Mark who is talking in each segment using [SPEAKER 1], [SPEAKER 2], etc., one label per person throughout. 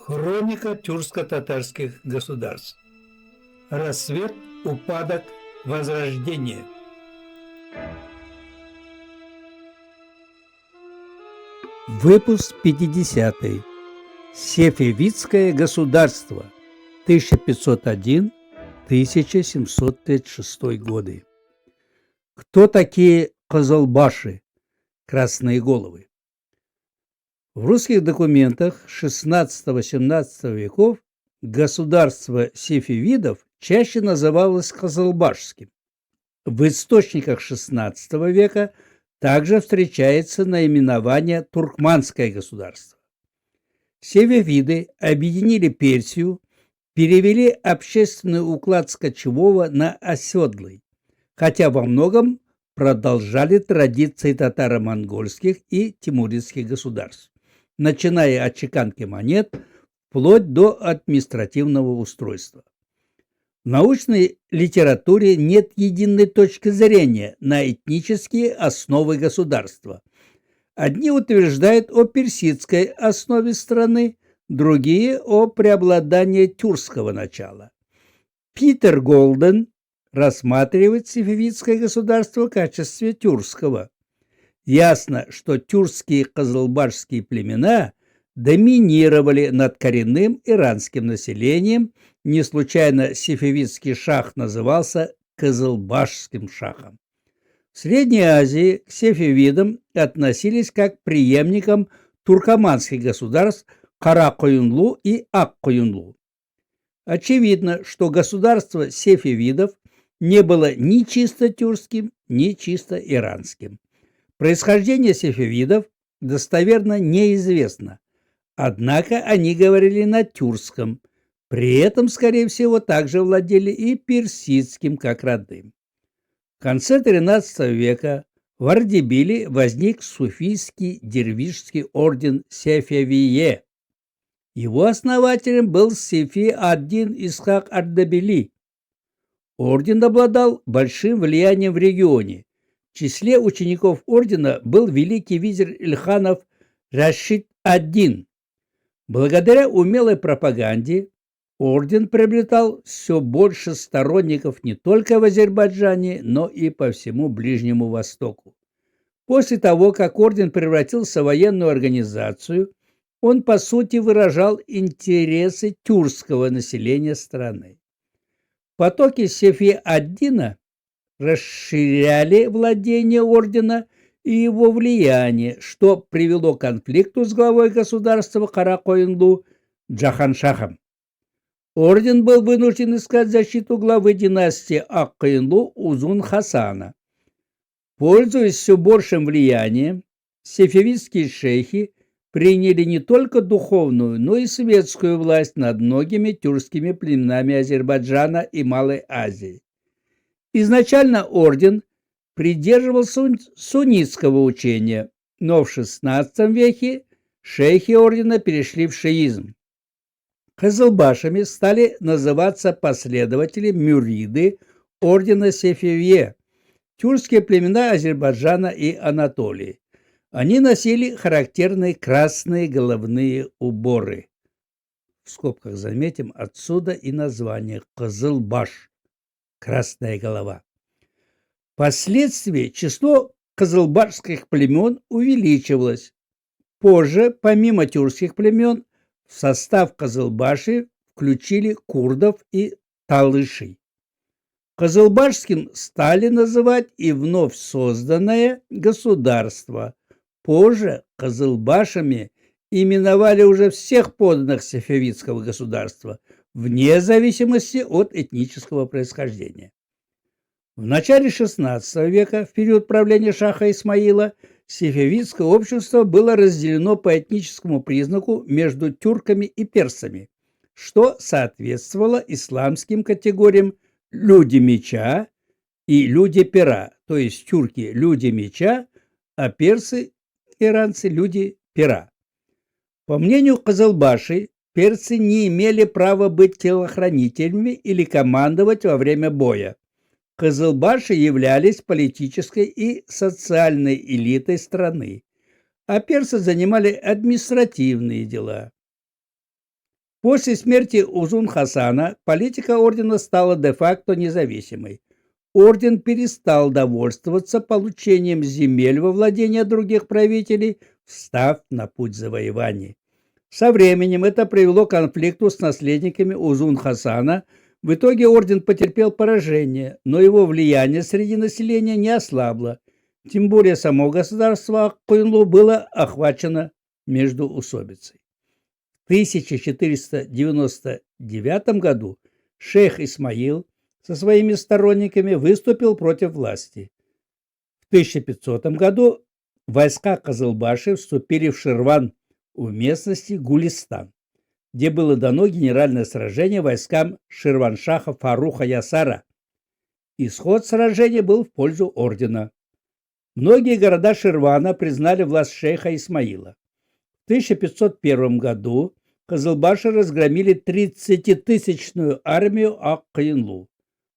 [SPEAKER 1] Хроника тюркско-татарских государств. Рассвет, упадок, возрождение. Выпуск 50. Сефевидское государство. 1501-1736 годы. Кто такие козылбаши, красные головы? В русских документах XVI-XVII веков государство сефевидов чаще называлось козылбашским. В источниках XVI века также встречается наименование туркманское государство. Сефевиды объединили Персию, перевели общественный уклад с кочевого на оседлый, хотя во многом продолжали традиции татаро-монгольских и тимуридских государств, начиная от чеканки монет вплоть до административного устройства. В научной литературе нет единой точки зрения на этнические основы государства. Одни утверждают о персидской основе страны, другие – о преобладании тюркского начала. Питер Голден рассматривает сефевидское государство в качестве тюркского. Ясно, что тюркские козылбашские племена доминировали над коренным иранским населением. Не случайно сефевидский шах назывался козылбашским шахом. В Средней Азии к сефевидам относились как к преемникам туркоманских государств Каракоюнлу и Аккоюнлу. Очевидно, что государство сефевидов не было ни чисто тюркским, ни чисто иранским. Происхождение сефевидов достоверно неизвестно, однако они говорили на тюркском, при этом, скорее всего, также владели и персидским как родным. В конце XIII века в Ардебиле возник суфийский дервишский орден Сефевие. Его основателем был Сефи ад-Дин Исхак ар-Дебили. Орден обладал большим влиянием в регионе. В числе учеников ордена был великий визирь Ильханов Рашид ад-Дин. Благодаря умелой пропаганде орден приобретал все больше сторонников не только в Азербайджане, но и по всему Ближнему Востоку. После того, как орден превратился в военную организацию, он, по сути, выражал интересы тюркского населения страны. Потоки Сефи ад-Дина расширяли владение ордена и его влияние, что привело к конфликту с главой государства Каракоюнлу Джаханшахом. Орден был вынужден искать защиту главы династии Аккоюнлу Узун-Хасана. Пользуясь все большим влиянием, сефевидские шейхи приняли не только духовную, но и светскую власть над многими тюркскими племенами Азербайджана и Малой Азии. Изначально орден придерживался суннитского учения, но в XVI веке шейхи ордена перешли в шиизм. Козылбашами стали называться последователи мюриды ордена Сефевие, тюркские племена Азербайджана и Анатолии. Они носили характерные красные головные уборы. В скобках заметим, отсюда и название Козылбаш – красная голова. Впоследствии число козылбашских племен увеличивалось. Позже, помимо тюркских племен, в состав козылбаши включили курдов и талышей. Козылбашским стали называть и вновь созданное государство. Позже козылбашами именовали уже всех подданных сефевидского государства, вне зависимости от этнического происхождения. В начале XVI века, в период правления шаха Исмаила, сефевидское общество было разделено по этническому признаку между тюрками и персами, что соответствовало исламским категориям «люди меча» и «люди пера», то есть тюрки – люди меча, а персы, иранцы – люди пера. По мнению козылбашей, персы не имели права быть телохранителями или командовать во время боя. Козылбаши являлись политической и социальной элитой страны, а персы занимали административные дела. После смерти Узун-Хасана политика ордена стала де-факто независимой. Орден перестал довольствоваться получением земель во владение других правителей, встав на путь завоеваний. Со временем это привело к конфликту с наследниками Узун-Хасана. В итоге орден потерпел поражение, но его влияние среди населения не ослабло. Тем более само государство Ак-Коинлу было охвачено междоусобицей. В 1499 году шейх Исмаил со своими сторонниками выступил против власти. В 1500 году войска Кызылбаши вступили в Ширван в местности Гулистан, где было дано генеральное сражение войскам Ширваншаха Фаруха Ясара. Исход сражения был в пользу ордена. Многие города Ширвана признали власть шейха Исмаила. В 1501 году Кызылбаши разгромили 30-тысячную армию Ак-Коинлу.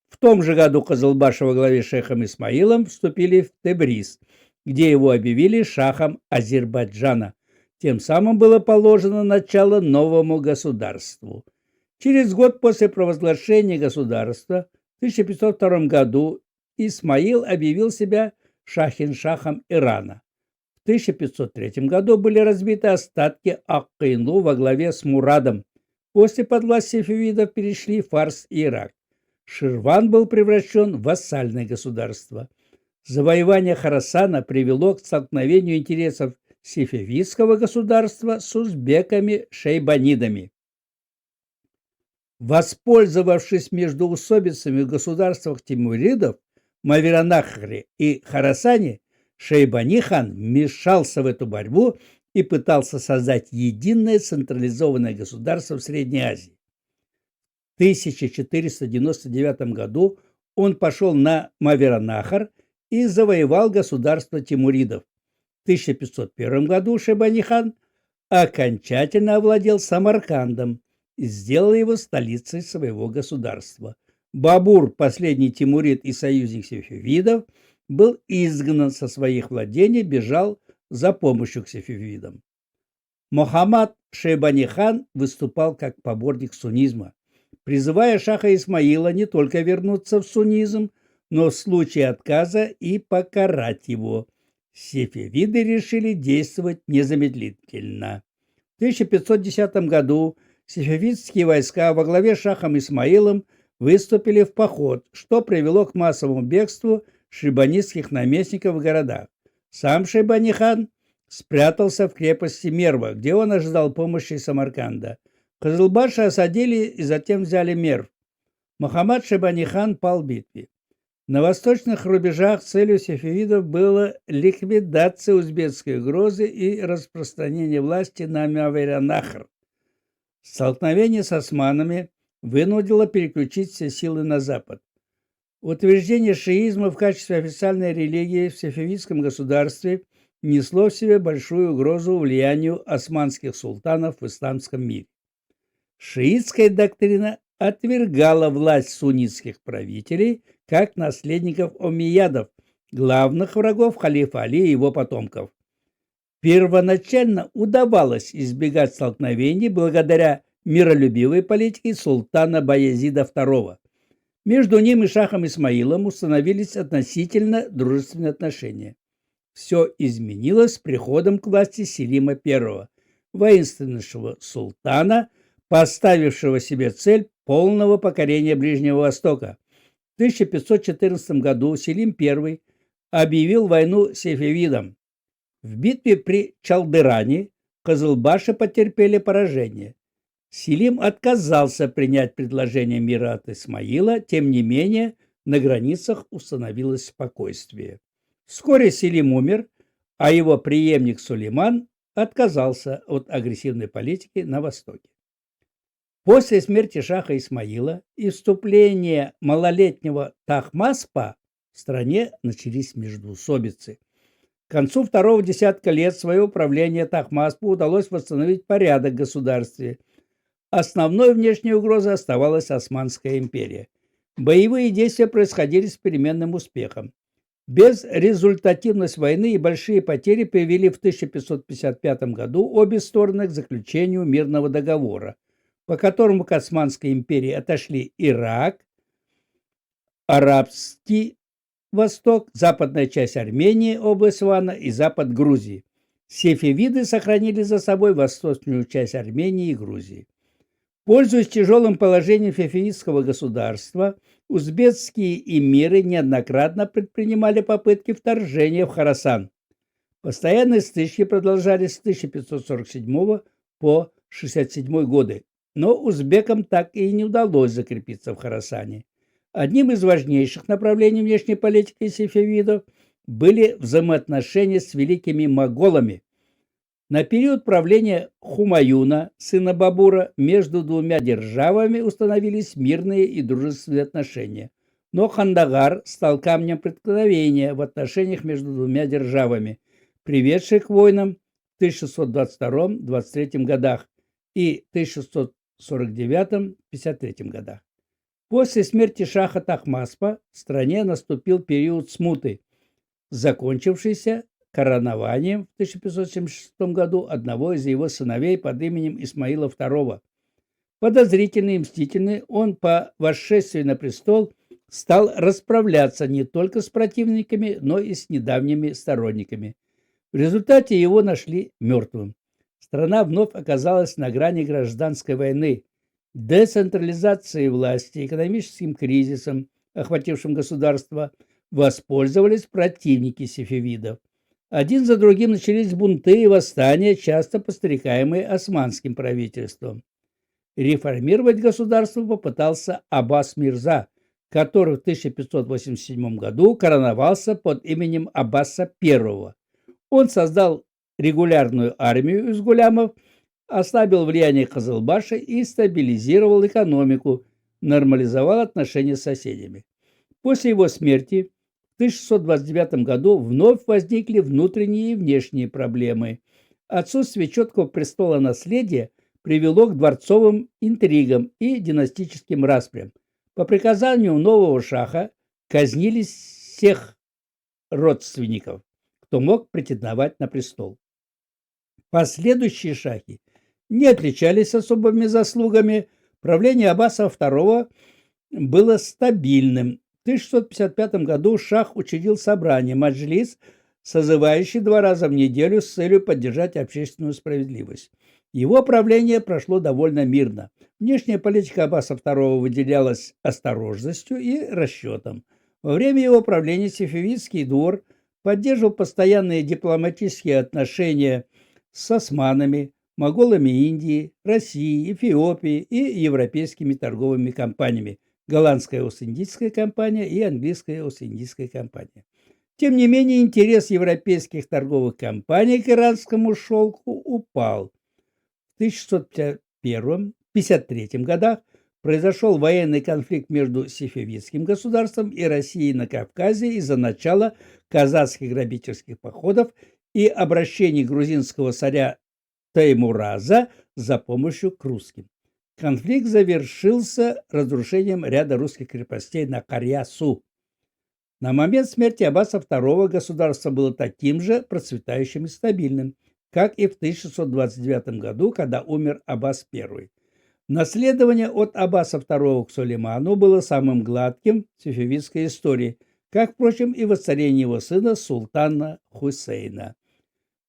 [SPEAKER 1] В том же году Кызылбаши во главе с шейхом Исмаилом вступили в Тебриз, где его объявили шахом Азербайджана. Тем самым было положено начало новому государству. Через год после провозглашения государства, в 1502 году, Исмаил объявил себя шахиншахом Ирана. В 1503 году были разбиты остатки Ак-Коинлу во главе с Мурадом. После под власть сефевидов перешли Фарс и Ирак. Ширван был превращен в вассальное государство. Завоевание Хорасана привело к столкновению интересов сефевидского государства с узбеками-шейбанидами. Воспользовавшись междоусобицами в государствах тимуридов, Мавераннахре и Хорасане, Шейбани-хан вмешался в эту борьбу и пытался создать единое централизованное государство в Средней Азии. В 1499 году он пошел на Мавераннахр и завоевал государство тимуридов. В 1501 году Шейбани-хан окончательно овладел Самаркандом и сделал его столицей своего государства. Бабур, последний тимурид и союзник сефевидов, был изгнан со своих владений, бежал за помощью к сефевидам. Мухаммад Шейбани-хан выступал как поборник суннизма, призывая шаха Исмаила не только вернуться в суннизм, но в случае отказа и покарать его. Сефевиды решили действовать незамедлительно. В 1510 году сефевидские войска во главе с шахом Исмаилом выступили в поход, что привело к массовому бегству шейбанидских наместников в городах. Сам Шейбани-хан спрятался в крепости Мерва, где он ожидал помощи Самарканда. Кызылбаши осадили и затем взяли Мерв. Мухаммад Шейбани-хан пал в битве. На восточных рубежах целью сефевидов была ликвидация узбекской угрозы и распространение власти на Мавераннахр. Столкновение с османами вынудило переключить все силы на запад. Утверждение шиизма в качестве официальной религии в сефевидском государстве несло в себе большую угрозу влиянию османских султанов в исламском мире. Шиитская доктрина отвергала власть суннитских правителей как наследников омейядов, главных врагов халифа Али и его потомков. Первоначально удавалось избегать столкновений благодаря миролюбивой политике султана Баязида II. Между ним и шахом Исмаилом установились относительно дружественные отношения. Все изменилось с приходом к власти Селима I, воинственного султана, поставившего себе цель полного покорения Ближнего Востока. В 1514 году Селим I объявил войну сефевидам. В битве при Чалдыране Кызылбаши потерпели поражение. Селим отказался принять предложение мира от Исмаила, тем не менее на границах установилось спокойствие. Вскоре Селим умер, а его преемник Сулейман отказался от агрессивной политики на Востоке. После смерти шаха Исмаила и вступления малолетнего Тахмаспа в стране начались междоусобицы. К концу второго десятка лет своего правления Тахмаспу удалось восстановить порядок в государстве. Основной внешней угрозой оставалась Османская империя. Боевые действия происходили с переменным успехом. Безрезультативность войны и большие потери привели в 1555 году обе стороны к заключению мирного договора. по которому к Османской империи отошли Ирак, Арабский Восток, западная часть Армении, область Вана и запад Грузии. Сефевиды сохранили за собой восточную часть Армении и Грузии. Пользуясь тяжелым положением сефевидского государства, узбекские эмиры неоднократно предпринимали попытки вторжения в Хорасан. Постоянные стычки продолжались с 1547 по 1567 годы, но узбекам так и не удалось закрепиться в Хорасане. Одним из важнейших направлений внешней политики сефевидов были взаимоотношения с великими моголами. На период правления Хумаюна, сына Бабура, между двумя державами установились мирные и дружественные отношения. Но Кандагар стал камнем преткновения в отношениях между двумя державами, приведших к войнам в 1622-23 годах и 1649-53 годах. После смерти шаха Тахмаспа в стране наступил период смуты, закончившийся коронованием в 1576 году одного из его сыновей под именем Исмаила II. Подозрительный и мстительный, он по восшествии на престол стал расправляться не только с противниками, но и с недавними сторонниками. В результате его нашли мертвым. Страна вновь оказалась на грани гражданской войны. Децентрализацией власти, экономическим кризисом, охватившим государство, воспользовались противники сефевидов. Один за другим начались бунты и восстания, часто подстрекаемые османским правительством. Реформировать государство попытался Аббас Мирза, который в 1587 году короновался под именем Аббаса I. Он создал регулярную армию из гулямов, ослабил влияние Кызылбаша и стабилизировал экономику, нормализовал отношения с соседями. После его смерти в 1629 году вновь возникли внутренние и внешние проблемы. Отсутствие четкого престола наследия привело к дворцовым интригам и династическим распрям. По приказанию нового шаха казнили всех родственников, кто мог претендовать на престол. Последующие шахи не отличались особыми заслугами. Правление Аббаса II было стабильным. В 1655 году шах учредил собрание маджлис, созывающий 2 раза в неделю с целью поддержать общественную справедливость. Его правление прошло довольно мирно. Внешняя политика Аббаса II выделялась осторожностью и расчетом. Во время его правления сефевидский двор поддерживал постоянные дипломатические отношения с османами, моголами Индии, России, Эфиопии и европейскими торговыми компаниями, голландская Ост-Индийская компания и английская Ост-Индийская компания. Тем не менее, интерес европейских торговых компаний к иранскому шелку упал. В 1651-53 годах произошел военный конфликт между сефевидским государством и Россией на Кавказе из-за начала казацких грабительских походов и обращений грузинского царя Теймураза за помощью к русским. Конфликт завершился разрушением ряда русских крепостей на Карьясу. На момент смерти Аббаса II государство было таким же процветающим и стабильным, как и в 1629 году, когда умер Аббас I. Наследование от Аббаса II к Сулейману было самым гладким в сефевидской истории, как, впрочем, и воцарение его сына султана Хусейна.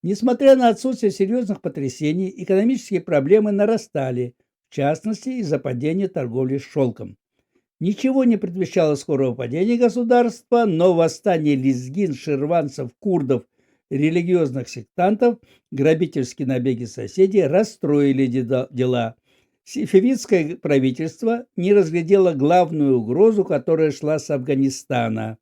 [SPEAKER 1] Несмотря на отсутствие серьезных потрясений, экономические проблемы нарастали, в частности, из-за падения торговли шелком. Ничего не предвещало скорого падения государства, но восстание лезгин, ширванцев, курдов, религиозных сектантов, грабительские набеги соседей расстроили дела. Сефевидское правительство не разглядело главную угрозу, которая шла с Афганистана.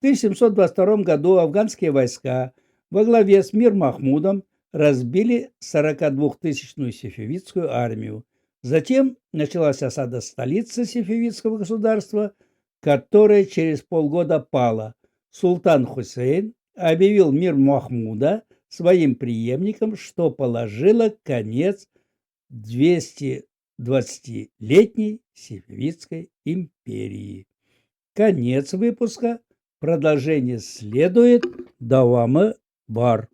[SPEAKER 1] В 1722 году афганские войска во главе с Мир Махмудом разбили 42-тысячную сефевидскую армию. Затем началась осада столицы сефевидского государства, которая через полгода пала. Султан Хусейн объявил Мир Махмуда своим преемником, что положило конец 220-летней сефевидской империи. Конец выпуска. Продолжение следует. Давамы бар.